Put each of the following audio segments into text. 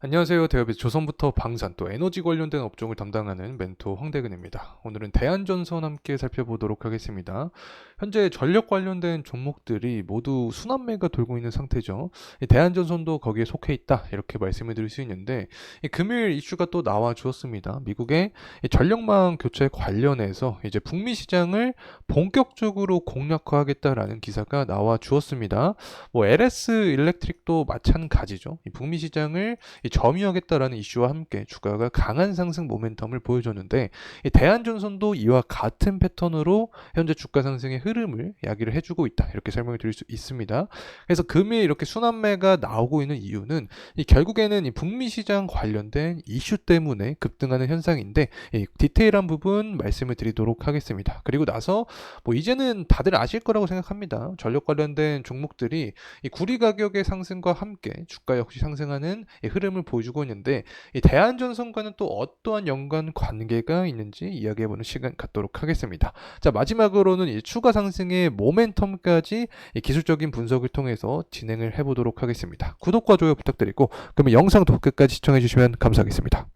안녕하세요. 대업의 조선부터 방산 또 에너지 관련된 업종을 담당하는 멘토 황대근입니다. 오늘은 대한전선 함께 살펴보도록 하겠습니다. 현재 전력 관련된 종목들이 모두 순환매가 돌고 있는 상태죠. 이 대한전선도 거기에 속해 있다 이렇게 말씀을 드릴 수 있는데 이 금일 이슈가 또 나와 주었습니다. 미국의 이 전력망 교체 관련해서 이제 북미 시장을 본격적으로 공략화하겠다라는 기사가 나와 주었습니다. 뭐 LS 일렉트릭도 마찬가지죠. 이 북미 시장을 이 점유하겠다라는 이슈와 함께 주가가 강한 상승 모멘텀을 보여줬는데 이 대한전선도 이와 같은 패턴으로 현재 주가 상승의 흐름을 이야기를 해주고 있다 이렇게 설명을 드릴 수 있습니다. 그래서 금일 이렇게 순환매가 나오고 있는 이유는 이 결국에는 이 북미 시장 관련된 이슈 때문에 급등하는 현상인데 이 디테일한 부분 말씀을 드리도록 하겠습니다. 그리고 나서 뭐 이제는 다들 아실 거라고 생각합니다. 전력 관련된 종목들이 이 구리 가격의 상승과 함께 주가 역시 상승하는 이 흐름을 보여주고 있는데 이 대한전선과는 또 어떠한 연관 관계가 있는지 이야기해보는 시간 갖도록 하겠습니다. 자, 마지막으로는 이 추가 상승의 모멘텀까지 이 기술적인 분석을 통해서 진행을 해보도록 하겠습니다. 구독과 좋아요 부탁드리고 그러면 영상도 끝까지 시청해주시면 감사하겠습니다.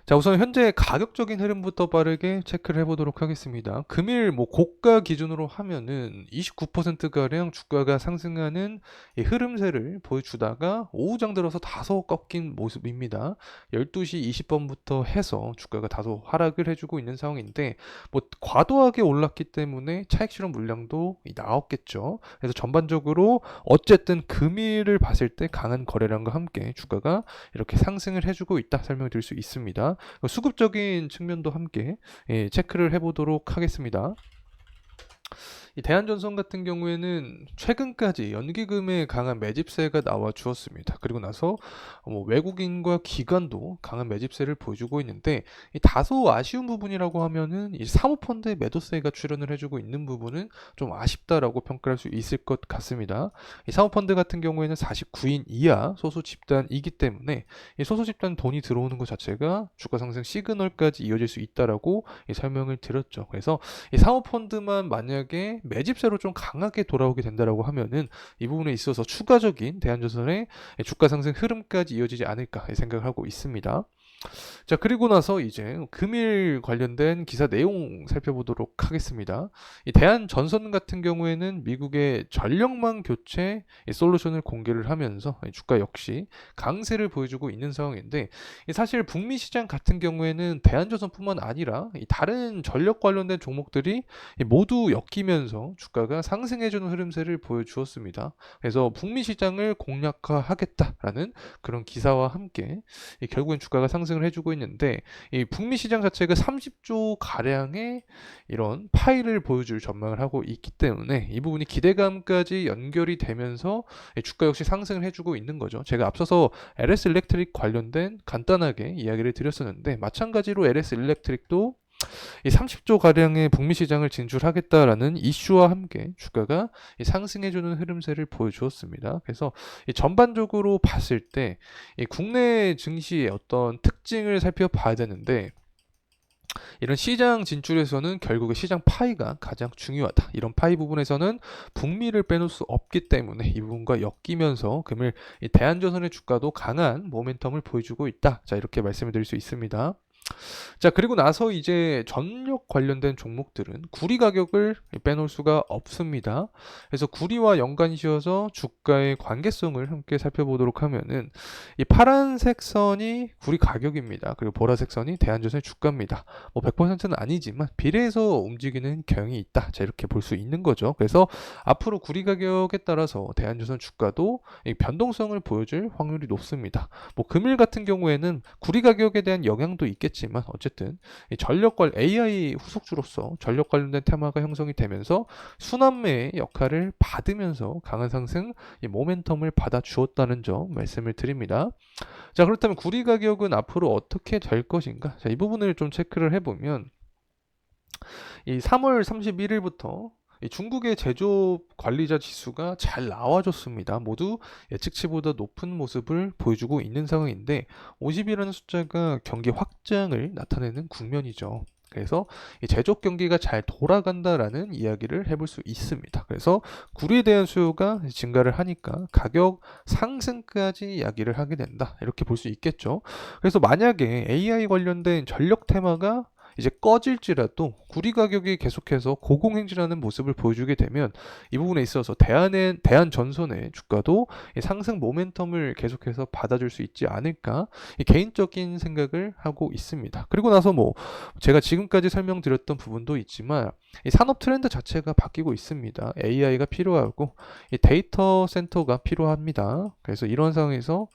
자, 우선 현재 가격적인 흐름부터 빠르게 체크를 해보도록 하겠습니다. 금일 뭐 고가 기준으로 하면은 29%가량 주가가 상승하는 이 흐름세를 보여주다가 오후장 들어서 다소 꺾인 모습입니다. 12시 20분부터 해서 주가가 다소 하락을 해주고 있는 상황인데 뭐 과도하게 올랐기 때문에 차익 실현 물량도 나왔겠죠. 그래서 전반적으로 어쨌든 금일을 봤을 때 강한 거래량과 함께 주가가 이렇게 상승을 해주고 있다 설명을 드릴 수 있습니다. 수급적인 측면도 함께 체크를 해보도록 하겠습니다. 이 대한전선 같은 경우에는 최근까지 연기금의 강한 매집세가 나와 주었습니다. 그리고 나서 뭐 외국인과 기관도 강한 매집세를 보여주고 있는데 이 다소 아쉬운 부분이라고 하면은 이 사모펀드의 매도세가 출현을 해주고 있는 부분은 좀 아쉽다라고 평가할 수 있을 것 같습니다. 이 사모펀드 같은 경우에는 49인 이하 소수 집단이기 때문에 이 소수 집단 돈이 들어오는 것 자체가 주가 상승 시그널까지 이어질 수 있다라고 설명을 드렸죠. 그래서 이 사모펀드만 만약에 매집세로 좀 강하게 돌아오게 된다라고 하면은 이 부분에 있어서 추가적인 대한전선의 주가 상승 흐름까지 이어지지 않을까 생각을 하고 있습니다. 자, 그리고 나서 이제 금일 관련된 기사 내용 살펴보도록 하겠습니다. 이 대한전선 같은 경우에는 미국의 전력망 교체 솔루션을 공개를 하면서 주가 역시 강세를 보여주고 있는 상황인데 사실 북미 시장 같은 경우에는 대한전선뿐만 아니라 다른 전력 관련된 종목들이 모두 엮이면서 주가가 상승해주는 흐름세를 보여주었습니다. 그래서 북미 시장을 공략화하겠다라는 그런 기사와 함께 결국엔 주가가 상승을 해주고 있는데 이 북미 시장 자체가 30조 가량의 이런 파이를 보여줄 전망을 하고 있기 때문에 이 부분이 기대감까지 연결이 되면서 주가 역시 상승을 해주고 있는 거죠. 제가 앞서서 LS 일렉트릭 관련된 간단하게 이야기를 드렸었는데 마찬가지로 LS 일렉트릭도 이 30조 가량의 북미 시장을 진출하겠다라는 이슈와 함께 주가가 상승해주는 흐름세를 보여주었습니다. 그래서 전반적으로 봤을 때 국내 증시의 어떤 특징을 살펴봐야 되는데 이런 시장 진출에서는 결국에 시장 파이가 가장 중요하다. 이런 파이 부분에서는 북미를 빼놓을 수 없기 때문에 이 부분과 엮이면서 금일 대한전선의 주가도 강한 모멘텀을 보여주고 있다. 자, 이렇게 말씀을 드릴 수 있습니다. 자, 그리고 나서 이제 전력 관련된 종목들은 구리 가격을 빼놓을 수가 없습니다. 그래서 구리와 연관이 지어서 주가의 관계성을 함께 살펴보도록 하면은 이 파란색 선이 구리 가격입니다. 그리고 보라색 선이 대한전선의 주가입니다. 뭐 100%는 아니지만 비례해서 움직이는 경향이 있다. 자, 이렇게 볼 수 있는 거죠. 그래서 앞으로 구리 가격에 따라서 대한전선 주가도 이 변동성을 보여줄 확률이 높습니다. 뭐 금일 같은 경우에는 구리 가격에 대한 영향도 있겠지만 어쨌든 이 AI 후속주로서 전력 관련된 테마가 형성이 되면서 순환매의 역할을 받으면서 강한 상승 이 모멘텀을 받아 주었다는 점 말씀을 드립니다. 자, 그렇다면 구리 가격은 앞으로 어떻게 될 것인가? 자, 이 부분을 좀 체크를 해보면 이 3월 31일부터 이 중국의 제조업 관리자 지수가 잘 나와줬습니다. 모두 예측치보다 높은 모습을 보여주고 있는 상황인데 50이라는 숫자가 경기 확장을 나타내는 국면이죠. 그래서 이 제조업 경기가 잘 돌아간다라는 이야기를 해볼 수 있습니다. 그래서 구리에 대한 수요가 증가를 하니까 가격 상승까지 이야기를 하게 된다. 이렇게 볼 수 있겠죠. 그래서 만약에 AI 관련된 전력 테마가 이제 꺼질지라도 구리 가격이 계속해서 고공행진하는 모습을 보여주게 되면 이 부분에 있어서 대한전선의 주가도 이 상승 모멘텀을 계속해서 받아줄 수 있지 않을까, 이 개인적인 생각을 하고 있습니다. 그리고 나서 뭐 제가 지금까지 설명드렸던 부분도 있지만 이 산업 트렌드 자체가 바뀌고 있습니다. AI가 필요하고 이 데이터 센터가 필요합니다. 그래서 이런 상황에서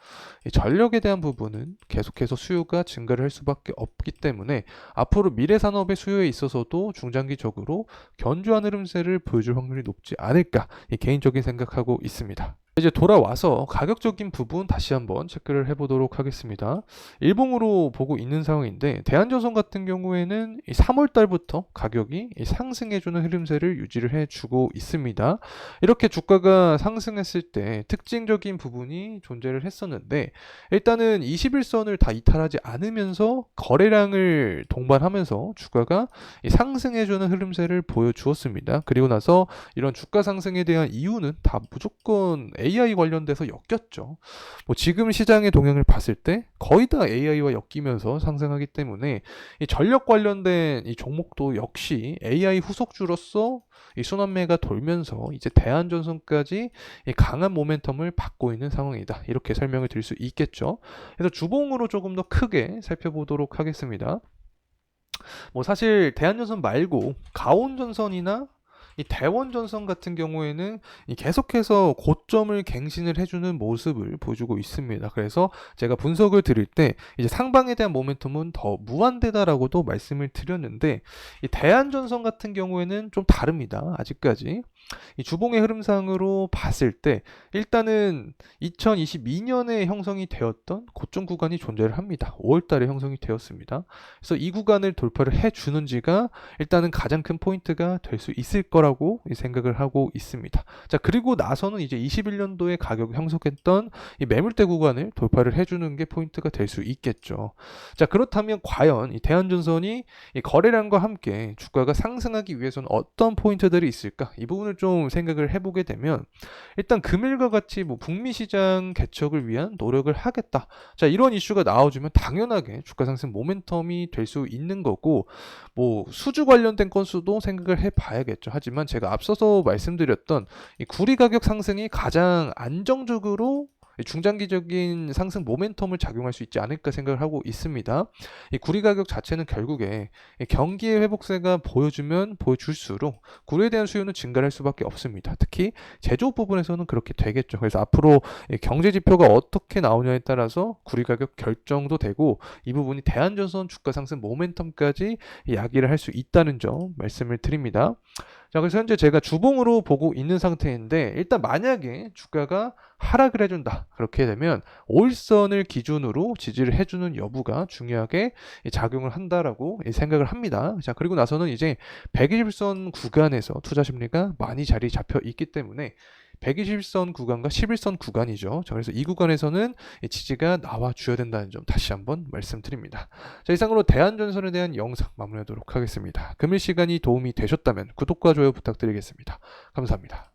이 전력에 대한 부분은 계속해서 수요가 증가를 할 수밖에 없기 때문에 앞으로 미래 산업의 수요에 있어서도 중장기적으로 견조한 흐름세를 보여줄 확률이 높지 않을까, 이 개인적인 생각하고 있습니다. 이제 돌아와서 가격적인 부분 다시 한번 체크를 해보도록 하겠습니다. 일봉으로 보고 있는 상황인데 대한전선 같은 경우에는 3월 달부터 가격이 상승해주는 흐름세를 유지를 해주고 있습니다. 이렇게 주가가 상승했을 때 특징적인 부분이 존재를 했었는데 일단은 21선을 다 이탈하지 않으면서 거래량을 동반하면서 주가가 상승해주는 흐름세를 보여주었습니다. 그리고 나서 이런 주가 상승에 대한 이유는 다 무조건 AI 관련돼서 엮였죠. 뭐 지금 시장의 동향을 봤을 때 거의 다 AI와 엮이면서 상승하기 때문에 이 전력 관련된 이 종목도 역시 AI 후속주로서 이 순환매가 돌면서 이제 대한전선까지 이 강한 모멘텀을 받고 있는 상황이다. 이렇게 설명을 드릴 수 있겠죠. 그래서 주봉으로 조금 더 크게 살펴보도록 하겠습니다. 뭐 사실 대한전선 말고 가온전선이나 이 대원전선 같은 경우에는 이 계속해서 고점을 갱신을 해주는 모습을 보여주고 있습니다. 그래서 제가 분석을 드릴 때 이제 상방에 대한 모멘텀은 더 무한대다라고도 말씀을 드렸는데 이 대한전선 같은 경우에는 좀 다릅니다. 아직까지 이 주봉의 흐름상으로 봤을 때 일단은 2022년에 형성이 되었던 고점 구간이 존재를 합니다. 5월달에 형성이 되었습니다. 그래서 이 구간을 돌파를 해주는지가 일단은 가장 큰 포인트가 될 수 있을 거라고 생각을 하고 있습니다. 자, 그리고 나서는 이제 21년도에 가격이 형성했던 이 매물대 구간을 돌파를 해주는 게 포인트가 될 수 있겠죠. 자, 그렇다면 과연 이 대한전선이 이 거래량과 함께 주가가 상승하기 위해서는 어떤 포인트들이 있을까? 이 부분을 좀 생각을 해보게 되면 일단 금일과 같이 뭐 북미 시장 개척을 위한 노력을 하겠다. 자, 이런 이슈가 나와주면 당연하게 주가 상승 모멘텀이 될 수 있는 거고 뭐 수주 관련된 건수도 생각을 해봐야겠죠. 하지만 제가 앞서서 말씀드렸던 이 구리 가격 상승이 가장 안정적으로 중장기적인 상승 모멘텀을 작용할 수 있지 않을까 생각을 하고 있습니다. 이 구리 가격 자체는 결국에 경기의 회복세가 보여주면 보여줄수록 구리에 대한 수요는 증가할 수밖에 없습니다. 특히 제조업 부분에서는 그렇게 되겠죠. 그래서 앞으로 경제 지표가 어떻게 나오냐에 따라서 구리 가격 결정도 되고 이 부분이 대한전선 주가 상승 모멘텀까지 이야기를 할 수 있다는 점 말씀을 드립니다. 자, 그래서 현재 제가 주봉으로 보고 있는 상태인데 일단 만약에 주가가 하락을 해준다. 그렇게 되면 5일선을 기준으로 지지를 해주는 여부가 중요하게 작용을 한다라고 생각을 합니다. 자, 그리고 나서는 이제 120선 구간에서 투자 심리가 많이 자리 잡혀 있기 때문에 120선 구간과 11선 구간이죠. 자, 그래서 이 구간에서는 지지가 나와 줘야 된다는 점 다시 한번 말씀드립니다. 자, 이상으로 대한전선에 대한 영상 마무리하도록 하겠습니다. 금일 시간이 도움이 되셨다면 구독과 좋아요 부탁드리겠습니다. 감사합니다.